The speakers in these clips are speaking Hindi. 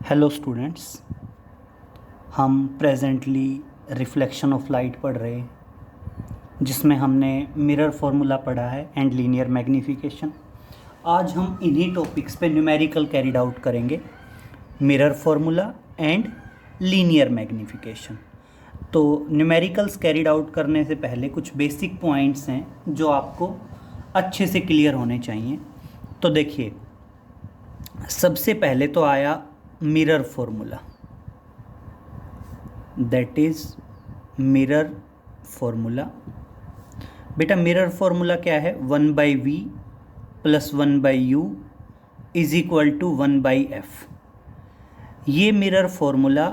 हेलो स्टूडेंट्स, हम प्रेजेंटली रिफ्लेक्शन ऑफ लाइट पढ़ रहे हैं जिसमें हमने मिरर फॉर्मूला पढ़ा है एंड लीनियर मैग्नीफिकेशन। आज हम इन्हीं टॉपिक्स पे न्यूमेरिकल कैरिड आउट करेंगे, mirror formula and linear magnification. तो न्यूमेरिकल्स कैरिड आउट करने से पहले कुछ बेसिक पॉइंट्स हैं जो आपको अच्छे से क्लियर होने चाहिए। तो देखिए, सबसे पहले तो आया mirror formula, that is mirror formula. बेटा मिरर फॉर्मूला क्या है? 1/v plus 1/u is equal to 1/f। ये मिरर फॉर्मूला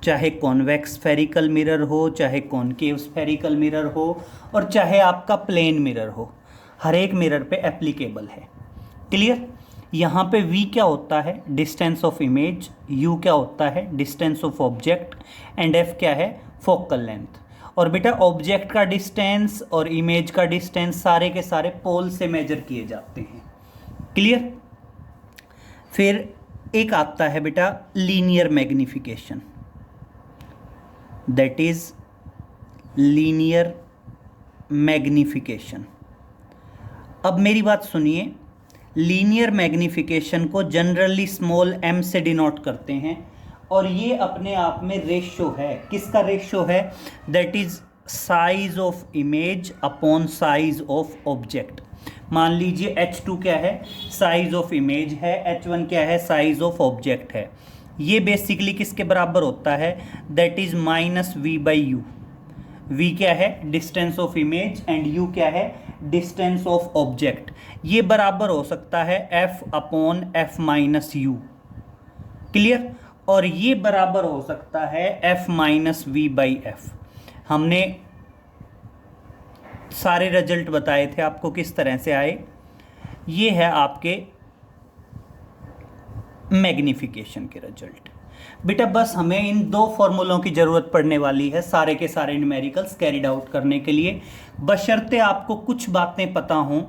चाहे कॉन्वेक्स स्फेरिकल मिरर हो, चाहे कॉनकेव स्फेरिकल मिरर हो, और चाहे आपका प्लेन मिरर हो, हर एक मिरर पे एप्लीकेबल है। क्लियर? यहाँ पे v क्या होता है? डिस्टेंस ऑफ इमेज, u क्या होता है? Distance of object, and f क्या है? Focal length. और बेटा ऑब्जेक्ट का डिस्टेंस और इमेज का डिस्टेंस सारे के सारे पोल से मेजर किए जाते हैं। क्लियर? फिर एक आता है बेटा linear magnification, that is linear magnification. अब मेरी बात सुनिए, लीनियर मैग्नीफिकेशन को जनरली स्मॉल m से डिनोट करते हैं, और ये अपने आप में रेशो है। किसका रेशो है? That is size of image upon size of object. मान लीजिए h2 क्या है? साइज ऑफ इमेज है। h1 क्या है? साइज ऑफ ऑब्जेक्ट है। ये बेसिकली किसके बराबर होता है? That is -v/u। v क्या है? Distance of image, and u क्या है? Distance of object. ये बराबर हो सकता है f/f-u। क्लियर? और ये बराबर हो सकता है f-v/f। हमने सारे रिजल्ट बताए थे आपको किस तरह से आए। ये है आपके मैग्नीफिकेशन के रिजल्ट। बेटा बस हमें इन दो फॉर्मूलों की ज़रूरत पड़ने वाली है सारे के सारे न्यूमेरिकल्स कैरिड आउट करने के लिए, बशर्ते आपको कुछ बातें पता हों।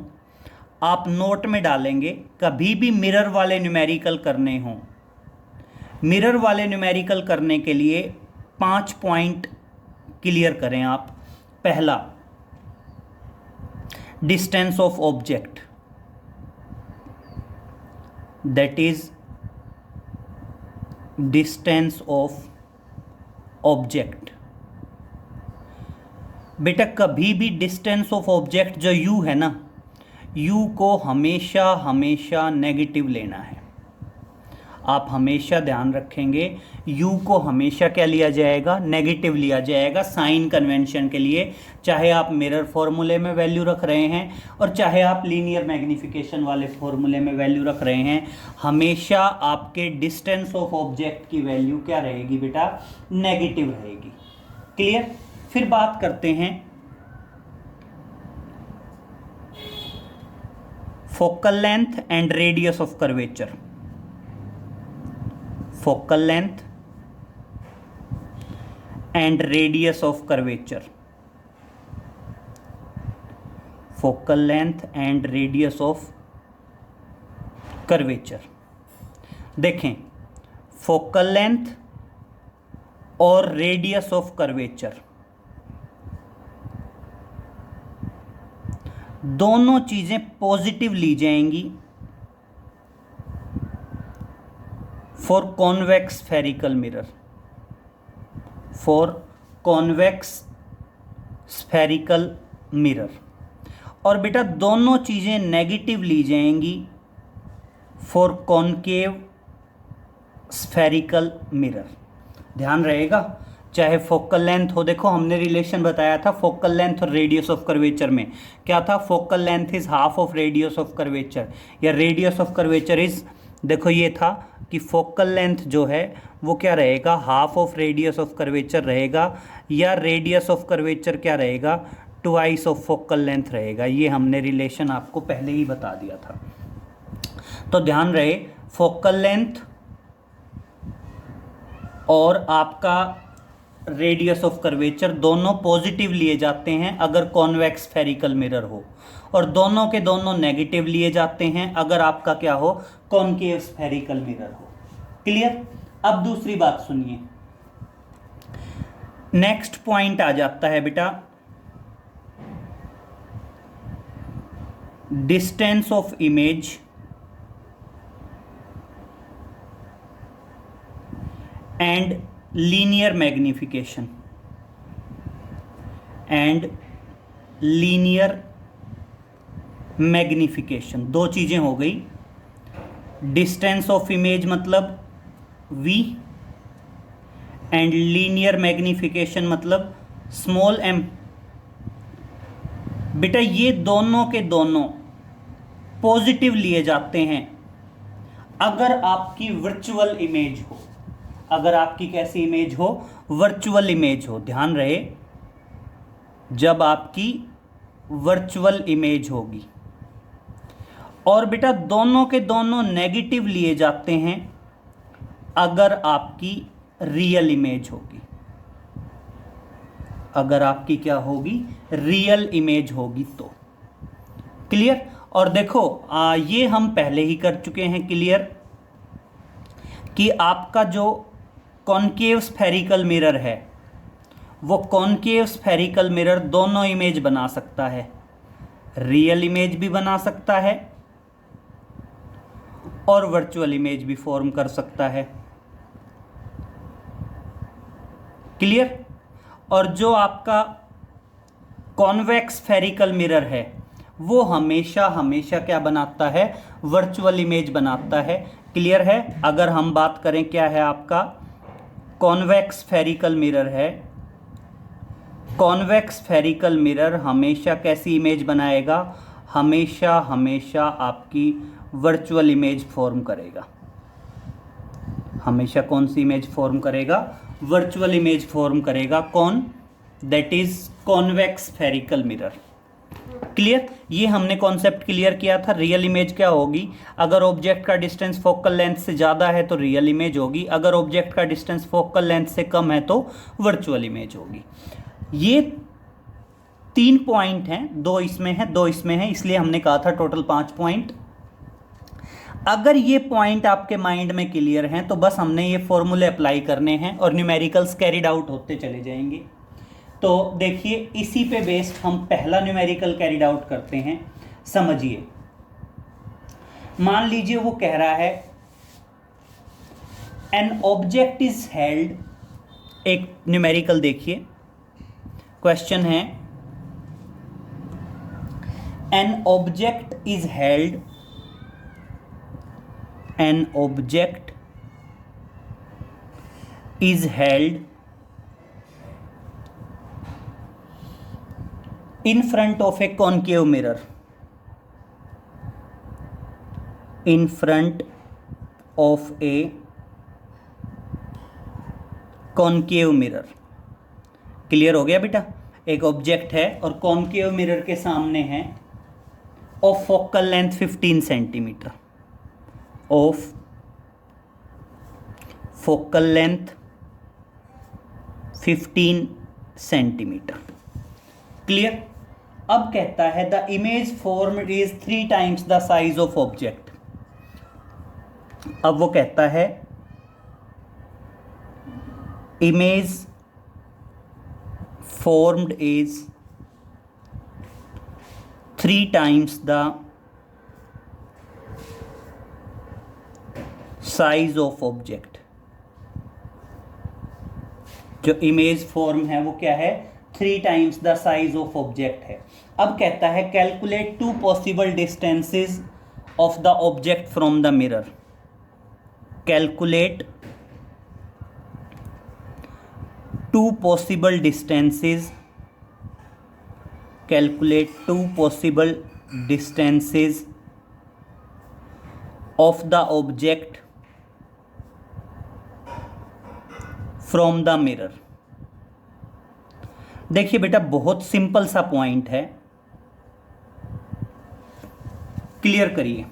आप नोट में डालेंगे, कभी भी मिरर वाले न्यूमेरिकल करने हों, मिरर वाले न्यूमेरिकल करने के लिए 5 पॉइंट क्लियर करें आप। पहला, distance of object, that is distance of object. बेटा कभी भी डिस्टेंस ऑफ ऑब्जेक्ट जो u है ना, u को हमेशा हमेशा नेगेटिव लेना है। आप हमेशा ध्यान रखेंगे, u को हमेशा क्या लिया जाएगा? नेगेटिव लिया जाएगा, साइन कन्वेंशन के लिए। चाहे आप मिरर फॉर्मूले में वैल्यू रख रहे हैं और चाहे आप लीनियर मैग्नीफिकेशन वाले फॉर्मूले में वैल्यू रख रहे हैं, हमेशा आपके डिस्टेंस ऑफ ऑब्जेक्ट की वैल्यू क्या रहेगी बेटा? नेगेटिव रहेगी। क्लियर? फिर बात करते हैं focal length and radius of curvature. Focal length and radius of curvature, focal length and radius of curvature. देखें, फोकल लेंथ और रेडियस ऑफ कर्वेचर दोनों चीजें पॉजिटिव ली जाएंगी for convex spherical mirror, for convex spherical mirror. और बेटा दोनों चीज़ें नेगेटिव ली जाएंगी फॉर कॉनकेव स्फेरिकल मिरर। ध्यान रहेगा, चाहे फोकल लेंथ हो। देखो हमने रिलेशन बताया था फोकल लेंथ और रेडियस ऑफ कर्वेचर में। क्या था? Focal length is half of radius of curvature, या रेडियस ऑफ कर्वेचर इज, देखो ये था कि फोकल लेंथ जो है वो क्या रहेगा? Half of radius of curvature रहेगा, या रेडियस ऑफ कर्वेचर क्या रहेगा? ट्वाइस ऑफ फोकल लेंथ रहेगा। ये हमने रिलेशन आपको पहले ही बता दिया था। तो ध्यान रहे, फोकल लेंथ और आपका रेडियस ऑफ कर्वेचर दोनों पॉजिटिव लिए जाते हैं अगर कॉन्वेक्स स्फेरिकल मिरर हो, और दोनों के दोनों नेगेटिव लिए जाते हैं अगर आपका क्या हो? कॉनकेव स्फेरिकल मिरर हो। क्लियर। अब दूसरी बात सुनिए, नेक्स्ट पॉइंट आ जाता है बेटा distance of image and linear magnification दो चीजें हो गई। डिस्टेंस ऑफ इमेज मतलब v एंड लीनियर मैग्निफिकेशन मतलब स्मॉल m। बेटा ये दोनों के दोनों पॉजिटिव लिए जाते हैं अगर आपकी वर्चुअल इमेज हो। अगर आपकी कैसी इमेज हो? वर्चुअल इमेज हो। ध्यान रहे, जब आपकी वर्चुअल इमेज होगी। और बेटा दोनों के दोनों नेगेटिव लिए जाते हैं अगर आपकी रियल इमेज होगी। अगर आपकी क्या होगी? रियल इमेज होगी तो। क्लियर। और देखो ये हम पहले ही कर चुके हैं क्लियर कि आपका जो कॉनकेव स्फेरिकल मिरर है वो कॉनकेव स्फेरिकल मिरर दोनों इमेज बना सकता है, रियल इमेज भी बना सकता है और वर्चुअल इमेज भी फॉर्म कर सकता है। क्लियर। और जो आपका कॉन्वेक्स स्फेरिकल मिरर है वो हमेशा हमेशा क्या बनाता है? वर्चुअल इमेज बनाता है। क्लियर है। अगर हम बात करें क्या है आपका कॉन्वेक्स स्फेरिकल मिरर है, कॉन्वेक्स स्फेरिकल मिरर हमेशा कैसी इमेज बनाएगा? हमेशा हमेशा आपकी वर्चुअल इमेज फॉर्म करेगा। हमेशा कौन सी इमेज फॉर्म करेगा? वर्चुअल इमेज फॉर्म करेगा। कौन? That is convex spherical mirror. Clear. ये हमने कॉन्सेप्ट क्लियर किया था। रियल इमेज क्या होगी? अगर ऑब्जेक्ट का डिस्टेंस फोकल लेंथ से ज़्यादा है तो रियल इमेज होगी, अगर ऑब्जेक्ट का डिस्टेंस फोकल लेंथ से कम है तो वर्चुअल इमेज होगी। ये 3 पॉइंट हैं, 2 इसमें है 2 इसमें है, इसलिए हमने कहा था टोटल 5 पॉइंट। अगर ये पॉइंट आपके माइंड में क्लियर हैं तो बस हमने ये फॉर्मूले अप्लाई करने हैं और न्यूमेरिकल्स कैरिड आउट होते चले जाएंगे। तो देखिए इसी पे बेस्ड हम पहला न्यूमेरिकल कैरिड आउट करते हैं। समझिए, मान लीजिए वो कह रहा है एन ऑब्जेक्ट इज हेल्ड, एक न्यूमेरिकल देखिए क्वेश्चन है an object is held, an object is held in front of a concave mirror, in front of a concave mirror। Clear हो गया बेटा? एक ऑब्जेक्ट है और कॉन्केव मिरर के सामने है, of focal length 15 centimetre, of focal length 15 centimetre. Clear. अब कहता है the image formed is 3 times the size of object. अब वो कहता है image formed is 3 times the size of object. जो इमेज फॉर्म है वो क्या है? 3 times the size of object है। अब कहता है calculate 2 possible distances of the object from the mirror. Calculate 2 possible distances, calculate 2 possible distances of the object from the mirror. देखिए बेटा बहुत सिंपल सा पॉइंट है, क्लियर करिए।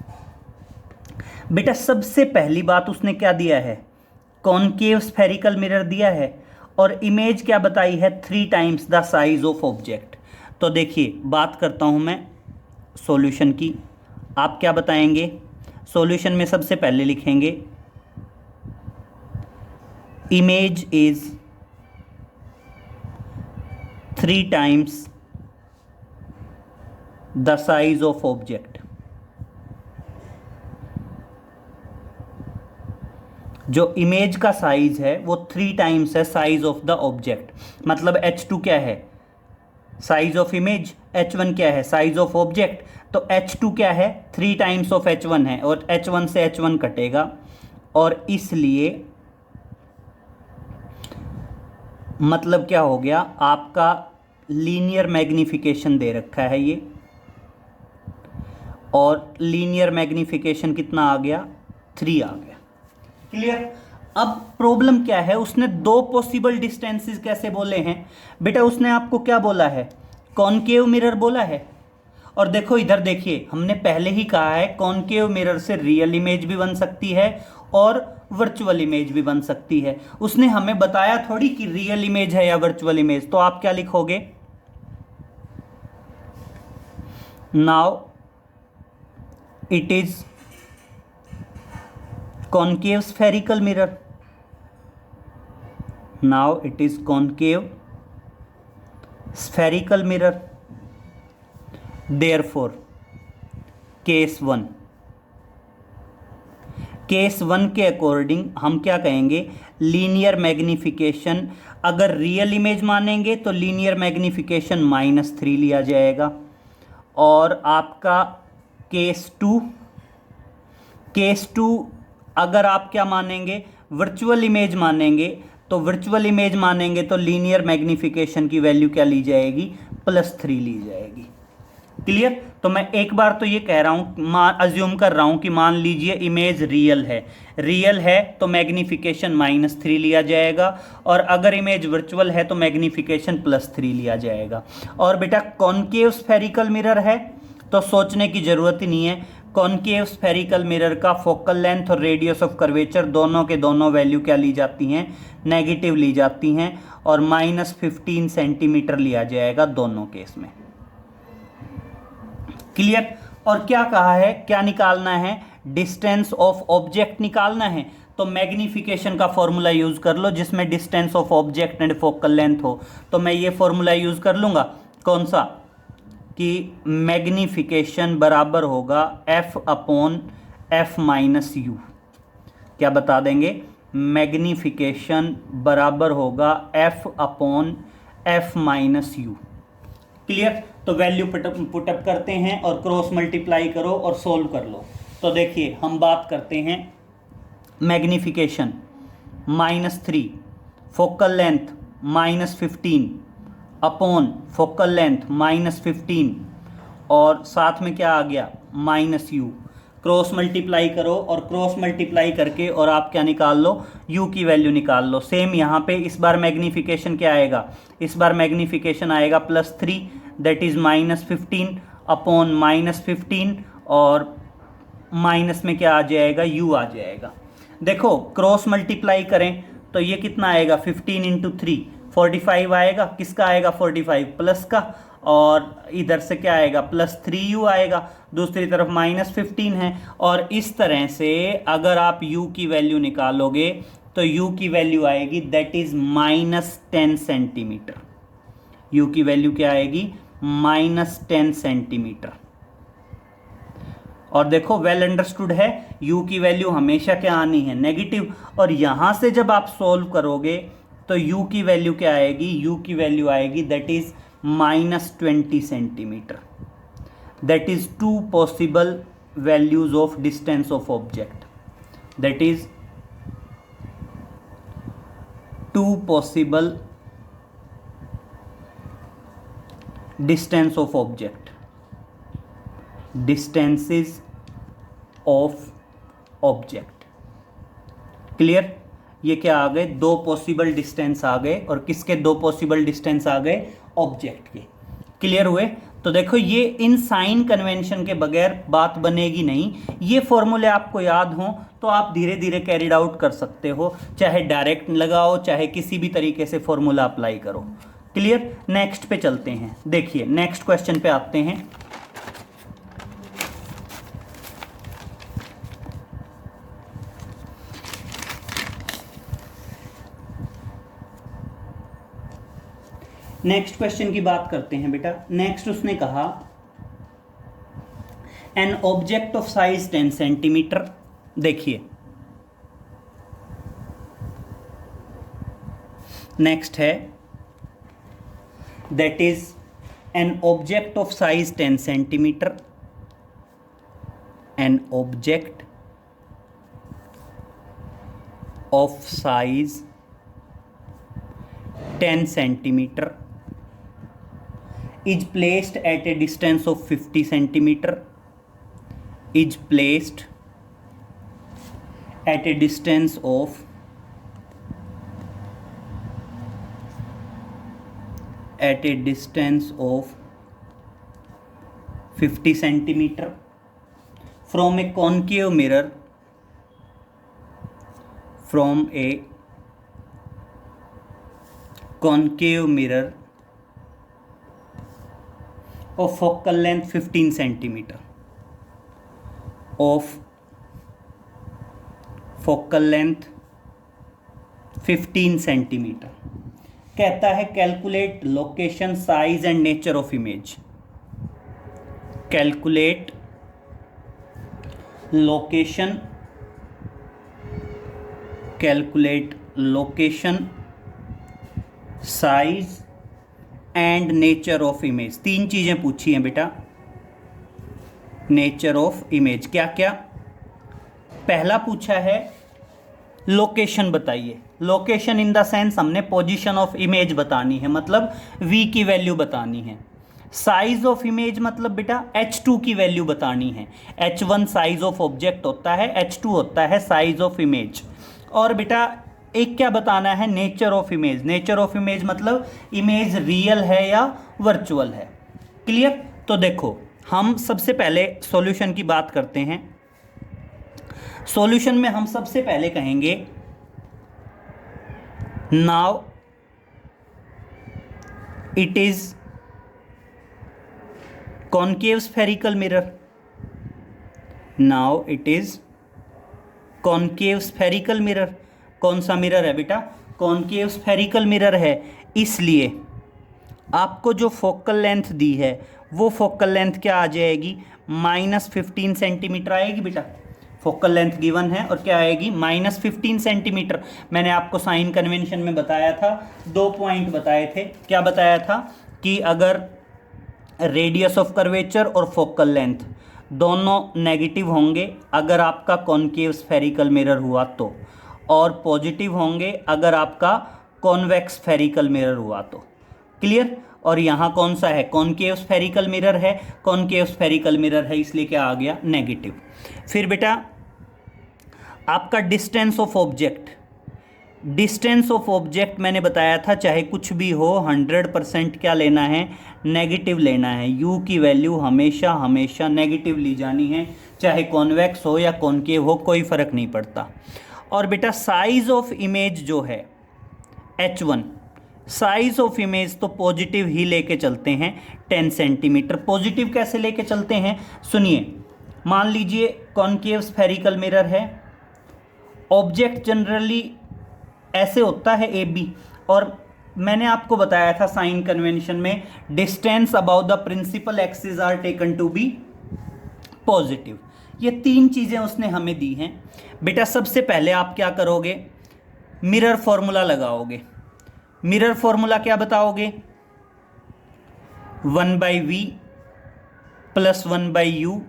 बेटा सबसे पहली बात उसने क्या दिया है? कॉनकेव स्फेरिकल मिरर दिया है और इमेज क्या बताई है? 3 times the size of object. तो देखिए बात करता हूं मैं सॉल्यूशन की, आप क्या बताएंगे? सॉल्यूशन में सबसे पहले लिखेंगे image is 3 times the size of object। जो इमेज का साइज है वो 3 टाइम्स है साइज ऑफ द ऑब्जेक्ट। मतलब H2 क्या है, साइज ऑफ इमेज, H1 क्या है, साइज ऑफ ऑब्जेक्ट। तो H2 क्या है, 3 टाइम्स ऑफ H1 है, और H1 से H1 कटेगा, और इसलिए मतलब क्या हो गया, आपका लीनियर मैग्निफिकेशन दे रखा है ये, और लीनियर मैग्निफिकेशन कितना आ गया, 3 आ गया। क्लियर। अब प्रॉब्लम क्या है, उसने 2 पॉसिबल डिस्टेंसेस कैसे बोले हैं बेटा, उसने आपको क्या बोला है, कॉनकेव मिरर बोला है। और देखो इधर देखिए, हमने पहले ही कहा है कॉनकेव मिरर से रियल इमेज भी बन सकती है और वर्चुअल इमेज भी बन सकती है। उसने हमें बताया थोड़ी कि रियल इमेज है या वर्चुअल इमेज। तो आप क्या लिखोगे, now it is concave spherical mirror। now it is concave spherical mirror। therefore case 1 के अकॉर्डिंग हम क्या कहेंगे, लीनियर मैग्निफिकेशन, अगर रियल इमेज मानेंगे तो लीनियर मैग्निफिकेशन -3 लिया जाएगा। और आपका केस 2 अगर आप क्या मानेंगे, वर्चुअल इमेज मानेंगे, तो वर्चुअल इमेज मानेंगे तो लीनियर मैग्निफिकेशन की वैल्यू क्या ली जाएगी, +3 ली जाएगी। क्लियर। तो मैं एक बार तो ये कह रहा हूँ, अज्यूम कर रहा हूँ कि मान लीजिए इमेज रियल है तो मैग्निफिकेशन -3 लिया जाएगा, और अगर इमेज वर्चुअल है तो मैग्निफिकेशन +3 लिया जाएगा। और बेटा कॉनकेव स्फेरिकल मिरर है तो सोचने की जरूरत ही नहीं है। कॉनकेव स्फेरिकल मिरर का फोकल लेंथ और रेडियस ऑफ कर्वेचर दोनों के दोनों वैल्यू क्या ली जाती हैं, नेगेटिव ली जाती हैं, और -15 सेंटीमीटर लिया जाएगा दोनों केस में। क्लियर। और क्या कहा है, क्या निकालना है, डिस्टेंस ऑफ ऑब्जेक्ट निकालना है। तो मैग्निफिकेशन का फॉर्मूला यूज कर लो जिसमें distance of object and focal length हो। तो मैं ये फॉर्मूला यूज कर लूंगा, कौन सा, कि मैग्निफिकेशन बराबर होगा F/F-U। क्या बता देंगे, मैग्निफिकेशन बराबर होगा F/F-U। क्लियर। तो वैल्यू पुटअप करते हैं और क्रॉस मल्टीप्लाई करो और सोल्व कर लो। तो देखिए हम बात करते हैं magnification -3, focal length -15 upon focal length -15, और साथ में क्या आ गया, -U। क्रॉस मल्टीप्लाई करो और क्रॉस मल्टीप्लाई करके और आप क्या निकाल लो, U की वैल्यू निकाल लो। सेम यहाँ पे इस बार मैग्निफिकेशन क्या आएगा, इस बार मैग्निफिकेशन आएगा +3, दैट इज -15 अपॉन -15, और माइनस में क्या आ जाएगा, U आ जाएगा। देखो क्रॉस मल्टीप्लाई करें तो ये कितना आएगा, 15 × 3 45 आएगा। किसका आएगा, 45 प्लस का, और इधर से क्या आएगा, +3U आएगा। दूसरी तरफ -15 है। और इस तरह से अगर आप U की वैल्यू निकालोगे तो U की वैल्यू आएगी दैट इज -10 सेंटीमीटर। U की वैल्यू क्या आएगी, -10 सेंटीमीटर। और देखो वेल अंडरस्टूड है, U की वैल्यू हमेशा क्या आनी है, नेगेटिव। और यहां से जब आप सोल्व करोगे तो U की वैल्यू क्या आएगी, U की वैल्यू आएगी that is -20 centimetre. That is 2 possible values of distance of object. That is 2 possible distance of object, distances of object. Clear. ये क्या आ गए, 2 पॉसिबल डिस्टेंस आ गए। और किसके 2 पॉसिबल डिस्टेंस आ गए, ऑब्जेक्ट के। क्लियर हुए। तो देखो ये इन साइन कन्वेंशन के बगैर बात बनेगी नहीं। ये फॉर्मूले आपको याद हो तो आप धीरे धीरे कैरिड आउट कर सकते हो, चाहे डायरेक्ट लगाओ चाहे किसी भी तरीके से फॉर्मूला अप्लाई करो। क्लियर। नेक्स्ट पे चलते हैं। देखिए नेक्स्ट क्वेश्चन पे आते हैं। नेक्स्ट क्वेश्चन की बात करते हैं बेटा। नेक्स्ट उसने कहा an object of size 10 centimetre. देखिए नेक्स्ट है that is an object of size 10 centimetre, an object of size 10 centimeter is placed at a distance of 50 centimeter, is placed at a distance of 50 centimeter from a concave mirror, from a concave mirror of focal length 15 centimeter, of focal length 15 centimeter। कहता है calculate location size and nature of image, calculate location, calculate location size and nature of image. तीन चीजें पूछी हैं बेटा नेचर ऑफ इमेज। क्या क्या? पहला पूछा है लोकेशन बताइए, लोकेशन इन द सेंस हमने पोजीशन ऑफ इमेज बतानी है, मतलब v की वैल्यू बतानी है। साइज ऑफ इमेज मतलब बेटा h2 की वैल्यू बतानी है। h1 साइज ऑफ ऑब्जेक्ट होता है, h2 होता है साइज ऑफ इमेज। और बेटा एक क्या बताना है, nature of image. Nature of image मतलब इमेज रियल है या वर्चुअल है। क्लियर? तो देखो हम सबसे पहले सॉल्यूशन की बात करते हैं। सॉल्यूशन में हम सबसे पहले कहेंगे now it is concave spherical mirror, now it is concave spherical mirror. कौन सा मिरर है बेटा? कॉनकेव स्फेरिकल मिरर है। इसलिए आपको जो फोकल लेंथ दी है वो फोकल लेंथ क्या आ जाएगी? -15 सेंटीमीटर आएगी बेटा। फोकल लेंथ गिवन है और क्या आएगी? -15 सेंटीमीटर। मैंने आपको साइन कन्वेंशन में बताया था, 2 पॉइंट बताए थे। क्या बताया था कि अगर रेडियस ऑफ कर्वेचर और फोकल लेंथ दोनों नेगेटिव होंगे अगर आपका कॉनकेव स्फेरिकल मिरर हुआ तो, और पॉजिटिव होंगे अगर आपका कॉन्वेक्स स्फेरिकल मिरर हुआ तो। क्लियर? और यहाँ कौन सा है? कॉनकेव स्फेरिकल मिरर है। कॉनकेव स्फेरिकल मिरर है इसलिए क्या आ गया? नेगेटिव। फिर बेटा आपका distance of object, distance of object मैंने बताया था चाहे कुछ भी हो 100% क्या लेना है? नेगेटिव लेना है। u की वैल्यू हमेशा हमेशा नेगेटिव ली जानी है, चाहे कॉन्वेक्स हो या कॉनकेव हो, कोई फ़र्क नहीं पड़ता। और बेटा साइज ऑफ इमेज जो है h1, साइज ऑफ इमेज तो पॉजिटिव ही लेके चलते हैं 10 सेंटीमीटर। पॉजिटिव कैसे लेके चलते हैं? सुनिए, मान लीजिए कॉनकेव स्फेरिकल मिरर है, ऑब्जेक्ट जनरली ऐसे होता है ए बी, और मैंने आपको बताया था साइन कन्वेंशन में distance about the principal axis are taken to be positive. ये तीन चीज़ें उसने हमें दी हैं बेटा। सबसे पहले आप क्या करोगे? मिरर फॉर्मूला लगाओगे। मिरर फॉर्मूला क्या बताओगे? 1/v + 1/u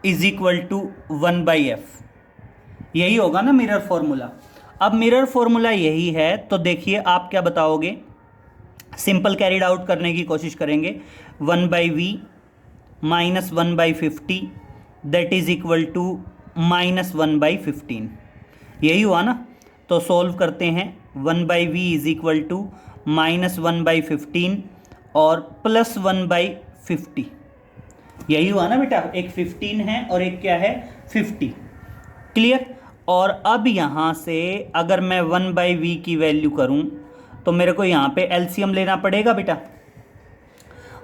is equal to 1/f। यही होगा ना मिरर फॉर्मूला। अब मिरर फॉर्मूला यही है तो देखिए आप क्या बताओगे? सिंपल कैरिड आउट करने की कोशिश करेंगे। 1/v - 1/50 that is equal to -1/15। यही हुआ ना? तो सॉल्व करते हैं। 1/v इज इक्वल टू -1/15 और +1/50। यही हुआ ना बेटा? एक 15 है और एक क्या है? 50। क्लियर? और अब यहाँ से अगर मैं 1/v की वैल्यू करूँ तो मेरे को यहाँ पे एलसीएम लेना पड़ेगा बेटा।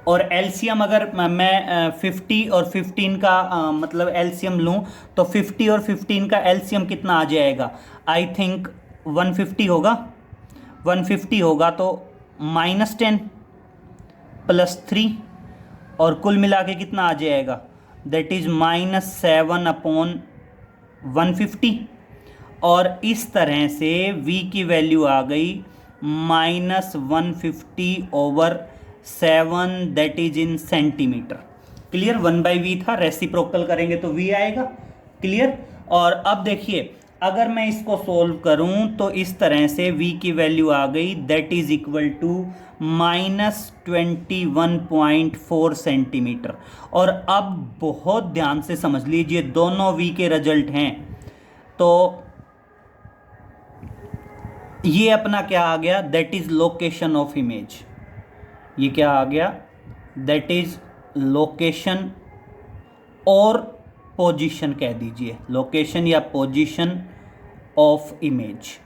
और एलसीएम अगर मैं 50 और 15 का मतलब एलसीएम लूँ तो 50 और 15 का एलसीएम कितना आ जाएगा? आई थिंक 150 होगा। 150 होगा तो -10 +3 और कुल मिला के कितना आ जाएगा, दैट इज़ -7/150। और इस तरह से v की वैल्यू आ गई -150/7, that is in centimetre. Clear, 1/v था, रेसिप्रोकल करेंगे तो v आएगा। क्लियर। और अब देखिए अगर मैं इसको सोल्व करूं तो इस तरह से v की वैल्यू आ गई that is equal to -21.4 centimetre. और अब बहुत ध्यान से समझ लीजिए, दोनों v के रिजल्ट हैं। तो ये अपना क्या आ गया, that is location of image. ये क्या आ गया, दैट इज लोकेशन और पोजीशन कह दीजिए, लोकेशन या पोजीशन ऑफ इमेज।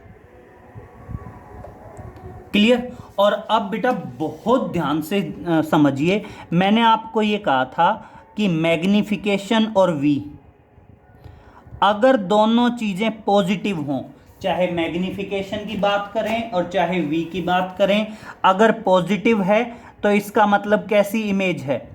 क्लियर। और अब बेटा बहुत ध्यान से समझिए, मैंने आपको ये कहा था कि मैग्निफिकेशन और वी, अगर दोनों चीजें पॉजिटिव हों, चाहे मैग्निफिकेशन की बात करें और चाहे वी की बात करें, अगर पॉजिटिव है तो इसका मतलब कैसी इमेज है,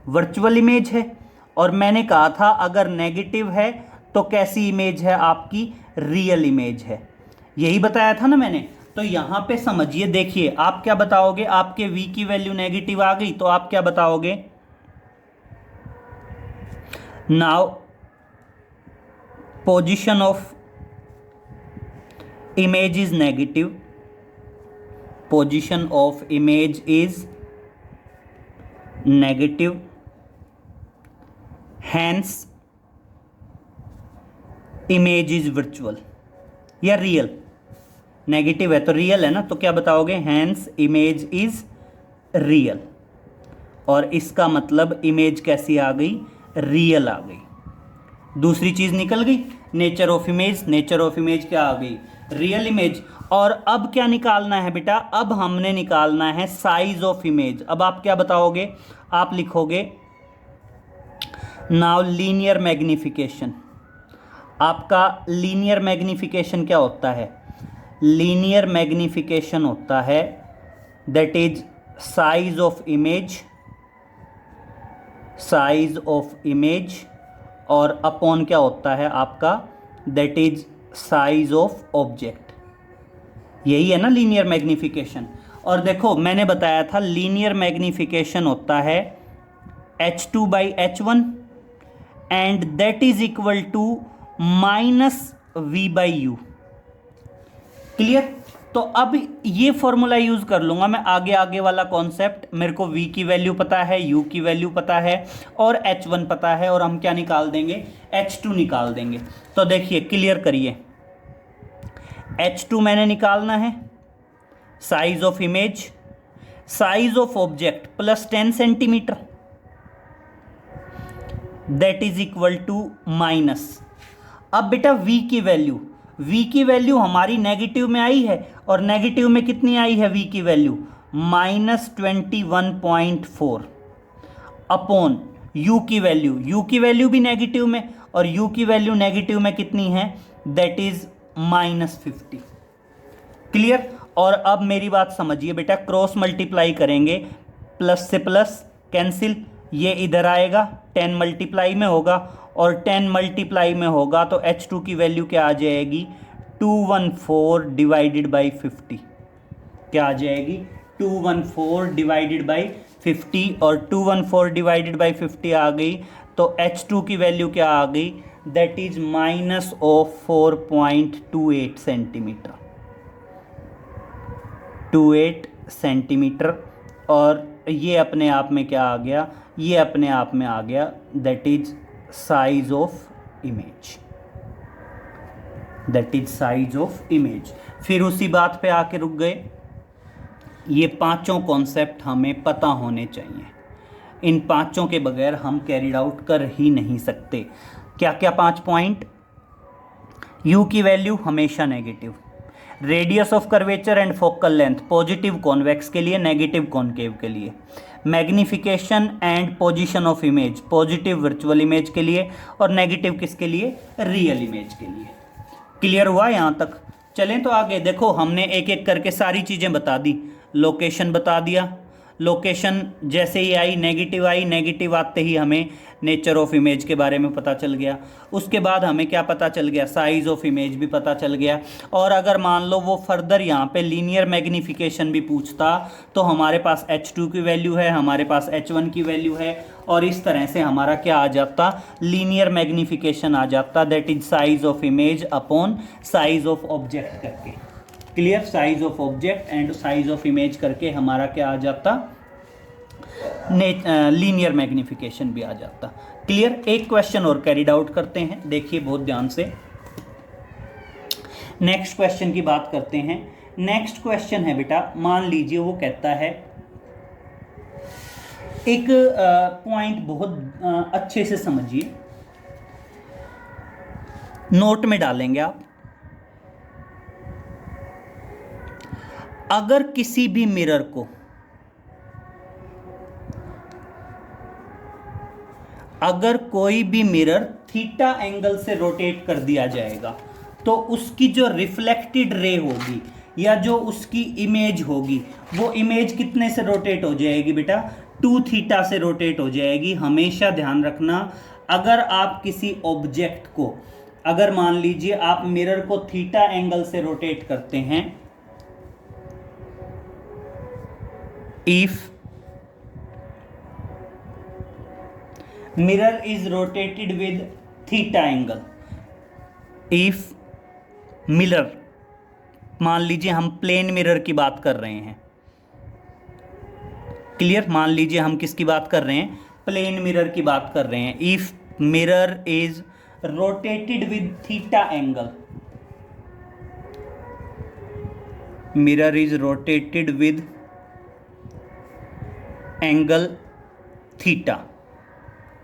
वर्चुअल इमेज है। और मैंने कहा था अगर नेगेटिव है तो कैसी इमेज है, आपकी रियल इमेज है। यही बताया था ना मैंने। तो यहां पे समझिए, देखिए आप क्या बताओगे, आपके v की वैल्यू नेगेटिव आ गई तो आप क्या बताओगे, now position of image is negative, position of image is negative, hence image is virtual या रियल। नेगेटिव है तो रियल है ना, तो क्या बताओगे, हैंस इमेज इज रियल। और इसका मतलब इमेज कैसी आ गई, रियल आ गई। दूसरी चीज निकल गई, nature of image. Nature of image क्या आ गई, रियल इमेज। और अब क्या निकालना है बेटा, अब हमने निकालना है साइज ऑफ इमेज। अब आप क्या बताओगे, आप लिखोगे नाउ लीनियर मैग्निफिकेशन। आपका लीनियर मैग्निफिकेशन क्या होता है, लीनियर मैग्निफिकेशन होता है that is size of image, size of image, और अपॉन क्या होता है आपका, that is size of object. यही है ना लीनियर मैग्निफिकेशन। और देखो मैंने बताया था लीनियर मैग्निफिकेशन होता है h2/h1 and that is equal to -v/u। Clear. तो अब ये फॉर्मूला यूज कर लूंगा मैं, आगे आगे वाला कॉन्सेप्ट। मेरे को v की वैल्यू पता है, u की वैल्यू पता है और h1 पता है, और हम क्या निकाल देंगे, h2 निकाल देंगे। तो देखिए क्लियर करिए, h2 मैंने निकालना है, size of image, size of object +10 centimetre, that is equal to minus. अब बेटा v की वैल्यू, v की वैल्यू हमारी नेगेटिव में आई है, और नेगेटिव में कितनी आई है v की वैल्यू, -21.4 अपॉन u की वैल्यू, u की वैल्यू भी नेगेटिव में, और u की वैल्यू नेगेटिव में कितनी है, दैट इज -50। क्लियर। और अब मेरी बात समझिए बेटा, क्रॉस मल्टीप्लाई करेंगे, प्लस से प्लस कैंसिल, ये इधर आएगा, 10 मल्टीप्लाई में होगा, और 10 मल्टीप्लाई में होगा तो h2 की वैल्यू क्या आ जाएगी, 214 डिवाइडेड बाई 50। क्या आ जाएगी, 214 डिवाइडेड बाई 50, और 214 डिवाइडेड बाई 50 आ गई तो h2 की वैल्यू क्या आ गई, दैट इज -4.28 सेंटीमीटर, 28 सेंटीमीटर। और ये अपने आप में क्या आ गया, ये अपने आप में आ गया that is size of image, that is size of image. फिर उसी बात पे आके रुक गए, ये पांचों कॉन्सेप्ट हमें पता होने चाहिए, इन पांचों के बगैर हम कैरिड आउट कर ही नहीं सकते। क्या क्या 5 पॉइंट, u की वैल्यू हमेशा negative, radius of curvature and focal length positive convex के लिए, नेगेटिव कॉनकेव के लिए, magnification and position of image positive virtual image के लिए, और नेगेटिव किसके लिए, रियल इमेज के लिए। क्लियर हुआ यहाँ तक। चलें तो आगे देखो, हमने एक एक करके सारी चीज़ें बता दी, लोकेशन बता दिया, लोकेशन जैसे ही आई, नेगेटिव आते ही हमें नेचर ऑफ इमेज के बारे में पता चल गया। उसके बाद हमें क्या पता चल गया, साइज ऑफ इमेज भी पता चल गया। और अगर मान लो वो फर्दर यहाँ पे लीनियर मैग्नीफिकेशन भी पूछता तो हमारे पास H2 की वैल्यू है, हमारे पास H1 की वैल्यू है, और इस तरह से हमारा क्या आ जाता, लीनियर मैग्नीफिकेशन आ जाता, that is size of image upon size of object करके। Clear, size of object and size of image करके हमारा क्या आ जाता, लीनियर मैग्नीफिकेशन भी आ जाता। क्लियर। एक क्वेश्चन और कैरिड आउट करते हैं, देखिए बहुत ध्यान से। नेक्स्ट क्वेश्चन की बात करते हैं। नेक्स्ट क्वेश्चन है बेटा, मान लीजिए वो कहता है, एक पॉइंट बहुत अच्छे से समझिए, नोट में डालेंगे आप। अगर किसी भी मिरर को, अगर कोई भी मिरर थीटा एंगल से रोटेट कर दिया जाएगा तो उसकी जो रिफ्लेक्टेड रे होगी या जो उसकी इमेज होगी वो इमेज कितने से रोटेट हो जाएगी बेटा, 2 थीटा से रोटेट हो जाएगी। हमेशा ध्यान रखना, अगर आप किसी ऑब्जेक्ट को, अगर मान लीजिए आप मिरर को थीटा एंगल से रोटेट करते हैं, if mirror is rotated with theta angle, if mirror, मान लीजिए हम प्लेन मिरर की बात कर रहे हैं। क्लियर, मान लीजिए हम किसकी बात कर रहे हैं, प्लेन मिरर की बात कर रहे हैं। If mirror is rotated with theta angle, mirror is rotated with angle theta.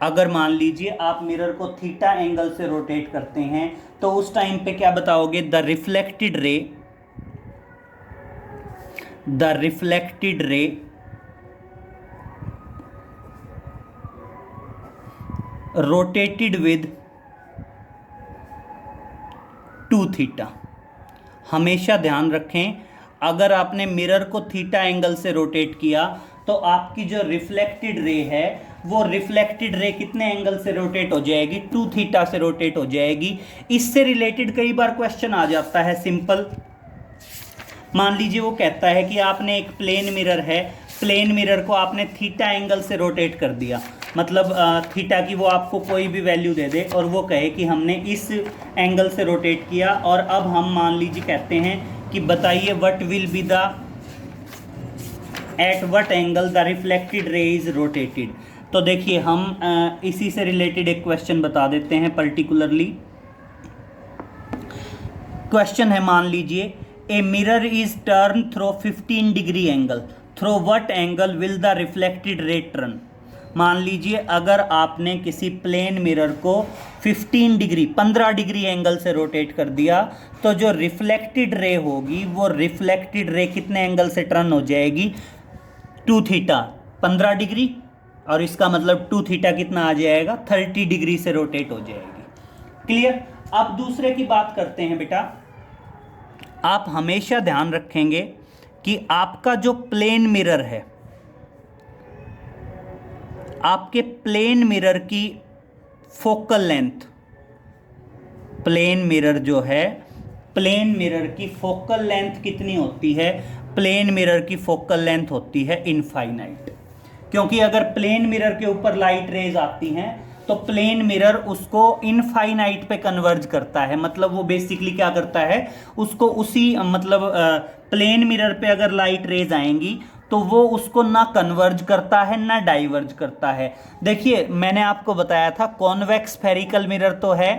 अगर मान लीजिए आप मिरर को थीटा एंगल से रोटेट करते हैं तो उस टाइम पे क्या बताओगे, द रिफ्लेक्टेड रे रोटेटेड विद 2 थीटा। हमेशा ध्यान रखें, अगर आपने मिरर को थीटा एंगल से रोटेट किया तो आपकी जो रिफ्लेक्टेड रे है वो रिफ्लेक्टेड रे कितने एंगल से रोटेट हो जाएगी, 2 थीटा से रोटेट हो जाएगी। इससे रिलेटेड कई बार क्वेश्चन आ जाता है सिंपल। मान लीजिए वो कहता है कि आपने एक प्लेन मिरर है, प्लेन मिरर को आपने थीटा एंगल से रोटेट कर दिया, मतलब थीटा की वो आपको कोई भी वैल्यू दे दे और वो कहे कि हमने इस एंगल से रोटेट किया, और अब हम मान लीजिए कहते हैं कि बताइए what will be the, at what angle the reflected रे इज रोटेटेड। तो देखिए हम इसी से रिलेटेड एक क्वेश्चन बता देते हैं पर्टिकुलरली। क्वेश्चन है, मान लीजिए a mirror is turn through 15 degree angle, through what angle will the reflected ray turn. मान लीजिए अगर आपने किसी प्लेन मिरर को 15 डिग्री एंगल से रोटेट कर दिया तो जो रिफ्लेक्टेड रे होगी वो रिफ्लेक्टेड रे कितने एंगल से टर्न हो जाएगी, 2 थीटा 15 डिग्री, और इसका मतलब 2 थीटा कितना आ जाएगा, 30 डिग्री से रोटेट हो जाएगी। क्लियर। अब दूसरे की बात करते हैं बेटा। आप हमेशा ध्यान रखेंगे कि आपका जो प्लेन मिरर है, आपके प्लेन मिरर की फोकल लेंथ, प्लेन मिरर जो है, प्लेन मिरर की फोकल लेंथ कितनी होती है, प्लेन मिरर की फोकल लेंथ होती है इनफाइनाइट। क्योंकि अगर प्लेन मिरर के ऊपर लाइट रेज आती हैं तो प्लेन मिरर उसको इनफाइनाइट पे कन्वर्ज करता है, मतलब वो बेसिकली क्या करता है, उसको उसी मतलब प्लेन मिरर पे अगर लाइट रेज आएंगी तो वो उसको ना कन्वर्ज करता है ना डाइवर्ज करता है। देखिए मैंने आपको बताया था कॉन्वेक्स स्फेरिकल मिरर तो है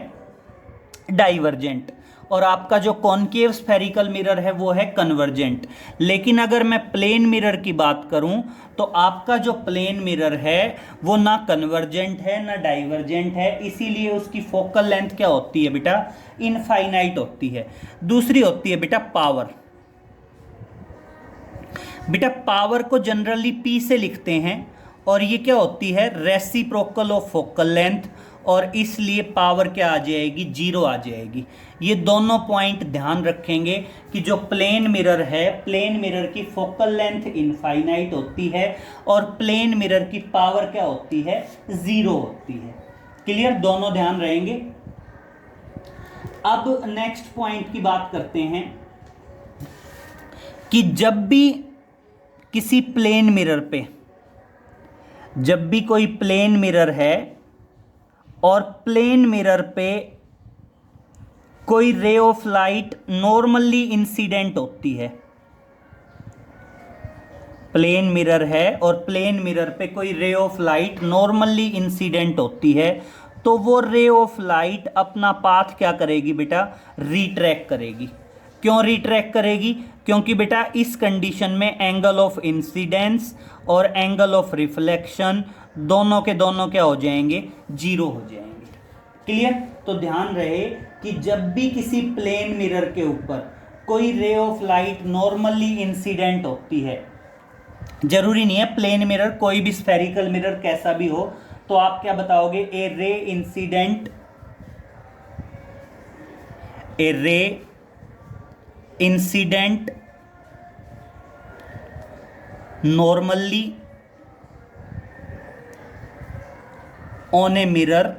डाइवर्जेंट, और आपका जो कॉनकेव स्फेरिकल मिरर है वो है कन्वर्जेंट। लेकिन अगर मैं प्लेन मिरर की बात करूं तो आपका जो प्लेन मिरर है वो ना कन्वर्जेंट है ना डाइवर्जेंट है, इसीलिए उसकी फोकल लेंथ क्या होती है बेटा, इनफाइनाइट होती है। दूसरी होती है बेटा पावर। बेटा पावर को जनरली P से लिखते हैं और ये क्या होती है, रेसिप्रोकल ऑफ फोकल लेंथ, और इसलिए पावर क्या आ जाएगी, 0 आ जाएगी। ये दोनों पॉइंट ध्यान रखेंगे कि जो प्लेन मिरर है, प्लेन मिरर की फोकल लेंथ इनफाइनाइट होती है और प्लेन मिरर की पावर क्या होती है, 0 होती है। क्लियर, दोनों ध्यान रहेंगे। अब नेक्स्ट पॉइंट की बात करते हैं कि जब भी किसी प्लेन मिरर पे, जब भी कोई प्लेन मिरर है और प्लेन मिरर पे कोई ray of light normally incident होती है, प्लेन मिरर है और प्लेन मिरर पे कोई ray of light normally incident होती है, तो वो रे ऑफ लाइट अपना पाथ क्या करेगी बेटा, रिट्रैक्ट करेगी। क्यों रिट्रैक्ट करेगी, क्योंकि बेटा इस कंडीशन में एंगल ऑफ इंसिडेंस और एंगल ऑफ रिफ्लेक्शन दोनों के दोनों क्या हो जाएंगे, 0 हो जाएंगे। क्लियर, तो ध्यान रहे कि जब भी किसी प्लेन मिरर के ऊपर कोई ray of light normally incident होती है, जरूरी नहीं है प्लेन मिरर, कोई भी स्फेरिकल मिरर कैसा भी हो, तो आप क्या बताओगे, a ray incident normally on a mirror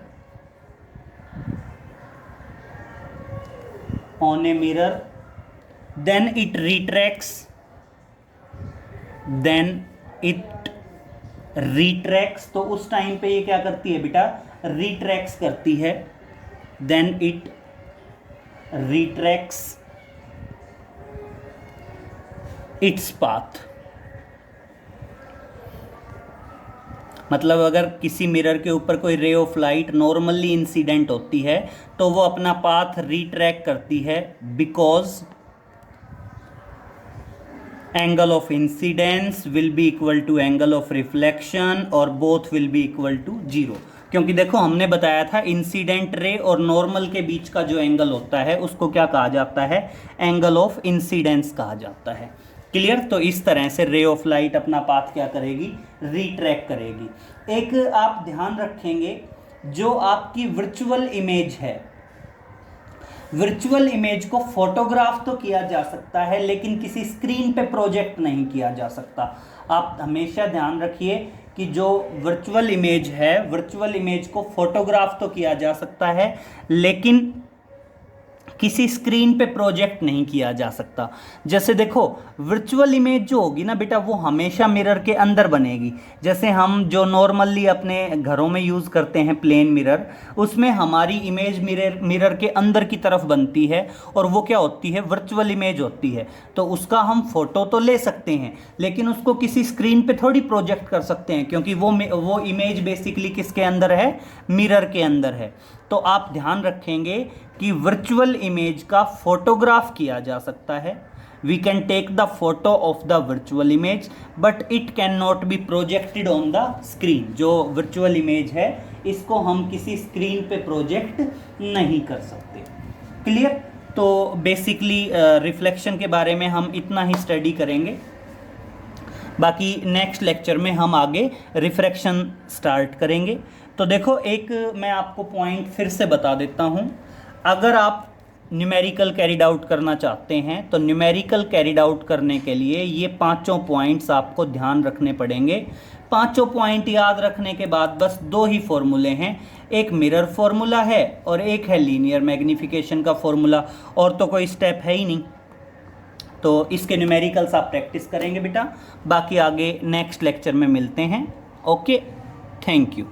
then it retracts, तो उस टाइम पे ये क्या करती है बेटा, रिट्रैक्स करती है, then it retracts its path। मतलब अगर किसी मिरर के ऊपर कोई ray of light normally incident होती है तो वो अपना पाथ रिट्रैक्ट करती है, because angle of incidence will be equal to angle of reflection और both will be equal to 0। क्योंकि देखो हमने बताया था इंसिडेंट रे और नॉर्मल के बीच का जो एंगल होता है उसको क्या कहा जाता है, एंगल ऑफ इंसिडेंस कहा जाता है। क्लियर, तो इस तरह से रे ऑफ लाइट अपना पाथ क्या करेगी, रिट्रैक्ट करेगी। एक आप ध्यान रखेंगे, जो आपकी वर्चुअल इमेज है, वर्चुअल इमेज को फोटोग्राफ तो किया जा सकता है लेकिन किसी स्क्रीन पे प्रोजेक्ट नहीं किया जा सकता। आप हमेशा ध्यान रखिए कि जो वर्चुअल इमेज है, वर्चुअल इमेज को फोटोग्राफ तो किया जा सकता है लेकिन किसी स्क्रीन पे प्रोजेक्ट नहीं किया जा सकता। जैसे देखो वर्चुअल इमेज जो होगी ना बेटा, वो हमेशा मिरर के अंदर बनेगी। जैसे हम जो नॉर्मली अपने घरों में यूज़ करते हैं प्लेन मिरर, उसमें हमारी इमेज मिरर के अंदर की तरफ बनती है और वो क्या होती है, वर्चुअल इमेज होती है। तो उसका हम फोटो तो ले सकते हैं लेकिन उसको किसी स्क्रीन पे थोड़ी प्रोजेक्ट कर सकते हैं, क्योंकि वो इमेज बेसिकली किसके अंदर है, मिरर के अंदर है। तो आप ध्यान रखेंगे कि वर्चुअल इमेज का फोटोग्राफ किया जा सकता है। We can take the photo of the virtual image but it can not be projected on the screen. जो वर्चुअल इमेज है इसको हम किसी स्क्रीन पे प्रोजेक्ट नहीं कर सकते। क्लियर, तो बेसिकली रिफ्लेक्शन के बारे में हम इतना ही स्टडी करेंगे। बाकी नेक्स्ट लेक्चर में हम आगे रिफ्रैक्शन स्टार्ट करेंगे। तो देखो एक मैं आपको पॉइंट फिर से बता देता हूँ, अगर आप न्यूमेरिकल कैरिड आउट करना चाहते हैं तो न्यूमेरिकल कैरिड आउट करने के लिए ये पांचों पॉइंट्स आपको ध्यान रखने पड़ेंगे। पांचों पॉइंट याद रखने के बाद बस दो ही फॉर्मूले हैं, एक मिरर फॉर्मूला है और एक है लीनियर मैग्नीफिकेशन का फॉर्मूला, और तो कोई स्टेप है ही नहीं। तो इसके न्यूमेरिकल्स आप प्रैक्टिस करेंगे बेटा। बाकी आगे नेक्स्ट लेक्चर में मिलते हैं। Okay, thank you.